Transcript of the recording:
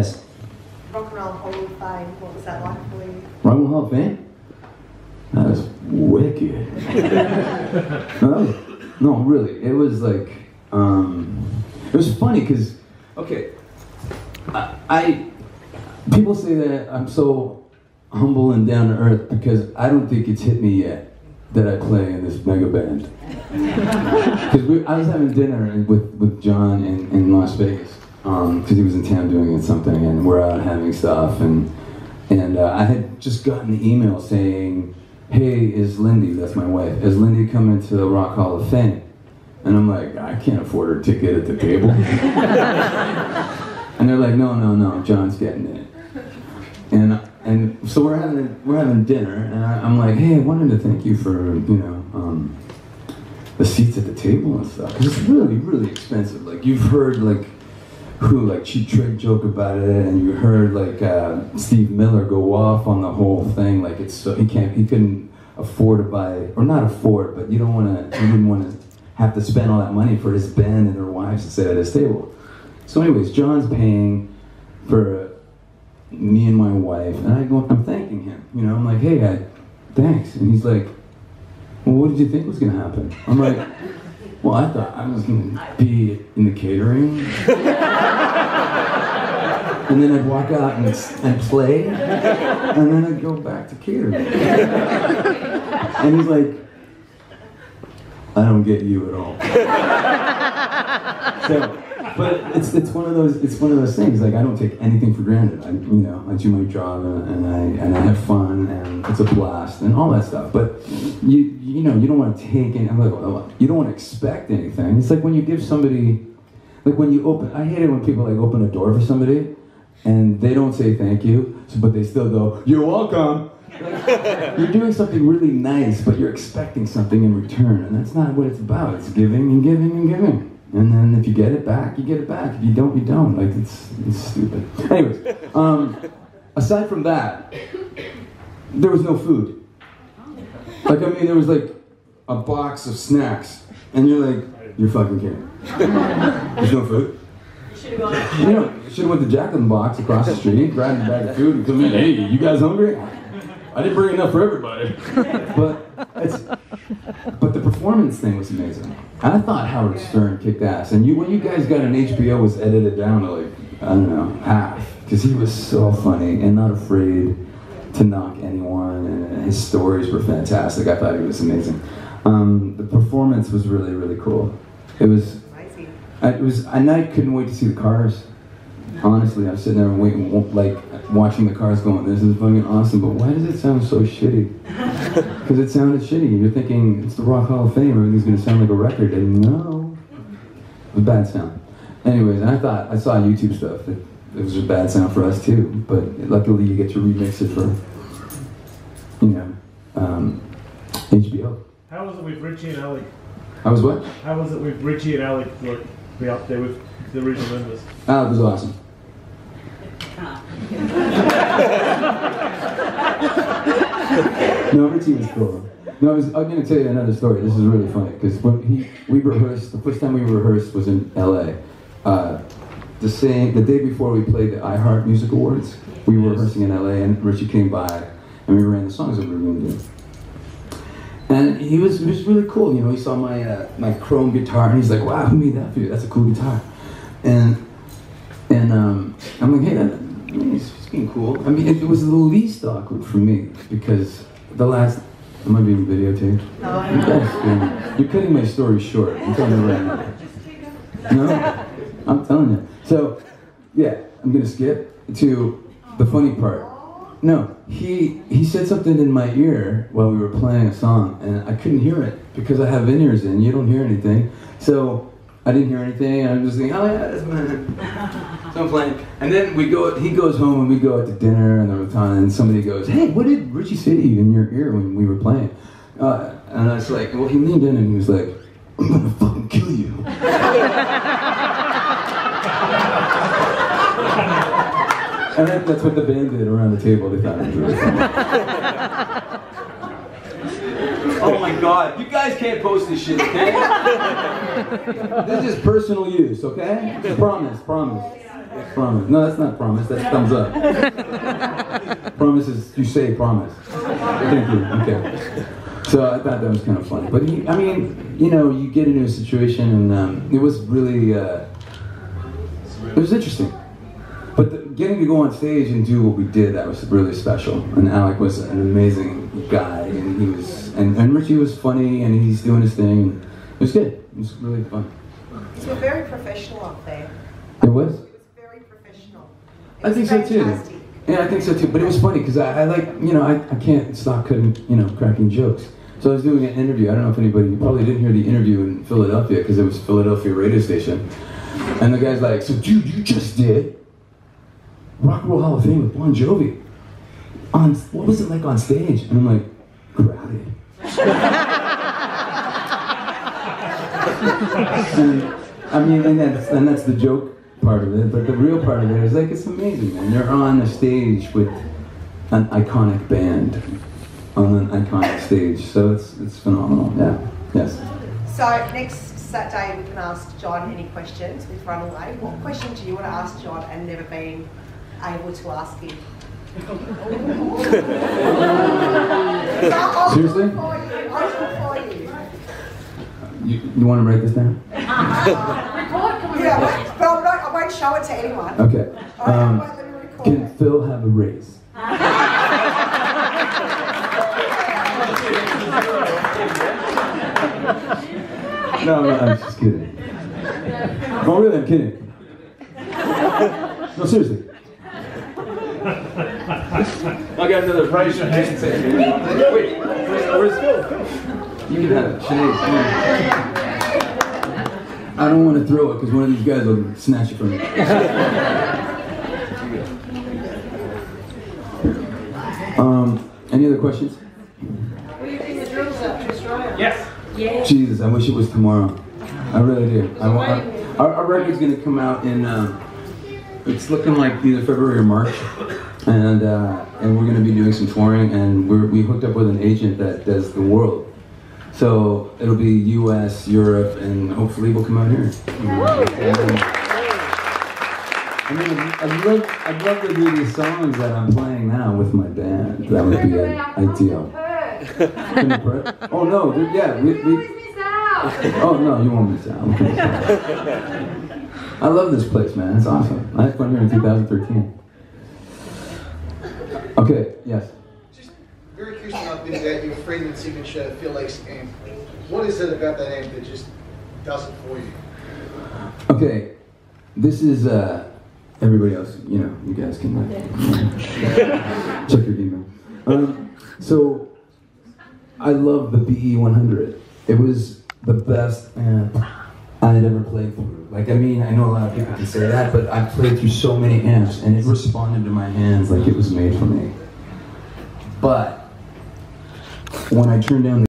Yes. Rock and Roll Hall of Fame, what was that like for you? Rock and Roll Hall of Fame? That was wicked. No, really, it was like, it was funny because, okay, people say that I'm so humble and down to earth because I don't think it's hit me yet that I play in this mega band. Because I was having dinner with John in Las Vegas, because he was in town doing something, and we're out having stuff, and I had just gotten an email saying, hey, is Lindy, that's my wife, is Lindy coming to the Rock Hall of Fame? And I'm like, I can't afford her ticket at the table. And they're like, no, John's getting it. And so we're having dinner, and I'm like, hey, I wanted to thank you for, the seats at the table and stuff. 'Cause it's really, really expensive. Like, you've heard, like, Cheap Trick joke about it, and you heard, like, Steve Miller go off on the whole thing. Like, it's so, he couldn't afford to buy, or not afford, but he didn't want to have to spend all that money for his band and their wives to sit at his table. So anyways, John's paying for me and my wife, and I'm thanking him. I'm like, hey, thanks. And he's like, well, what did you think was going to happen? I'm like, well, I thought I was going to be in the catering. And then I'd walk out and play, and then I'd go back to catering. And he's like, I don't get you at all. So, but it's one of those things. Like, I don't take anything for granted. I do my job, and I have fun, and it's a blast and all that stuff. But you don't want to take any. You don't want to expect anything. It's like when you give somebody, like when you open. I hate it when people like open a door for somebody, and they don't say thank you, but they still go, "You're welcome." Like, you're doing something really nice, but you're expecting something in return, and that's not what it's about. It's giving and giving and giving. And then if you get it back, you get it back. If you don't, you don't. Like, it's stupid. Anyways, aside from that, there was no food. Like, there was like a box of snacks, and you're like, you're fucking kidding. There's no food. Should have went to Jack in the Box across the street, grabbed a bag of food, and come in. Hey, you guys hungry? I didn't bring enough for everybody. But the performance thing was amazing. And I thought Howard Stern kicked ass. And when you guys got an HBO, was edited down to like, I don't know, half. Because he was so funny and not afraid to knock anyone. And his stories were fantastic. I thought he was amazing. The performance was really, really cool. It was, and I couldn't wait to see the Cars. Honestly, I was sitting there and waiting, like, watching the Cars going, this is fucking awesome, but why does it sound so shitty? Because it sounded shitty. You're thinking, it's the Rock Hall of Fame, everything's going to sound like a record, and no. It was bad sound. Anyways, and I saw YouTube stuff, it was a bad sound for us too, but luckily you get to remix it for, HBO. How was it with Richie and Alec? How was what? How was it with Richie and Alec, like, be up there with the original members? Alec was awesome. No, Richie was cool. No, I'm going to tell you another story. This is really funny because we rehearsed. The first time we rehearsed was in LA. The day before we played the iHeart Music Awards, we were rehearsing in LA, and Richie came by, and we ran the songs that we were going to do. And he was really cool. He saw my chrome guitar, and he's like, "Wow, who made that for you? That's a cool guitar." And I'm like, "Hey, he's being cool." It was the least awkward for me because am I being videotaped? No. You're cutting my story short. I'm telling you right now. No, I'm telling you. So, yeah, I'm gonna skip to the funny part. No, he said something in my ear while we were playing a song, and I couldn't hear it because I have in-ears in. You don't hear anything, so I didn't hear anything. And I'm just thinking, oh yeah, that's mine. So I'm playing, and then he goes home, and we go out to dinner and the time, and somebody goes, "Hey, what did Richie say to you in your ear when we were playing?" And I was like, well, he leaned in and he was like, "I'm gonna fucking kill you." And that's what the band did around the table. They thought it was really funny. Oh my God, you guys can't post this shit, okay? This is personal use, okay? Promise. promise. No, that's not promise. That's thumbs up. Promise is you say promise. Thank you. Okay. So I thought that was kind of funny. But I mean, you know, you get into a situation, and it was really, it was interesting. But getting to go on stage and do what we did, that was really special. And Alec was an amazing guy, and he was, and Richie was funny, and he's doing his thing. And it was good. It was really fun. So you're very professional up there. It was? It was very professional. I think so too. Yeah, I think so too. But it was funny because I like, you know, I can't stop cracking jokes. So I was doing an interview. I don't know if you probably didn't hear the interview in Philadelphia because it was Philadelphia radio station. And the guy's like, so dude, you just did Rock and Roll Hall of Fame with Bon Jovi. What was it like on stage? And I'm like, crowded. And, I mean, and that's the joke part of it, but the real part of it is like, it's amazing, man. You're on a stage with an iconic band on an iconic stage, so it's phenomenal. Yeah. Yes. So next Saturday we can ask John any questions. We've run away. What question do you want to ask John and never been able to ask him? Seriously? I'll do it for you. You want to write this down? Yeah, but I won't show it to anyone. Okay. I won't let me record Can it. Phil have a raise? No, I'm just kidding. Oh, really? I'm kidding. No, seriously. I got another prize. Wait, where's Phil? You can have it. Sinead. I don't want to throw it because one of these guys will snatch it from me. Any other questions? Will you bring the drums up to Australia? Yes. Yeah. Jesus, I wish it was tomorrow. I really do. Our record's going to come out in, it's looking like either February or March, and we're going to be doing some touring, and we hooked up with an agent that does the world. So it'll be U.S., Europe, and hopefully we'll come out here. I'd love to do these songs that I'm playing now with my band. That would be ideal. Oh no, yeah, oh no, you won't miss out. I love this place, man. It's awesome. I had fun here in 2013. Okay, yes. Just very curious about your Friedman signature Felix amp. What is it about that amp that just does it for you? Okay, this is everybody else. You know, you guys can check your email. So I love the BE100. It was the best amp I'd ever played through. Like, I mean, I know a lot of people can say that, but I've played through so many amps, and it responded to my hands like it was made for me. But when I turned down the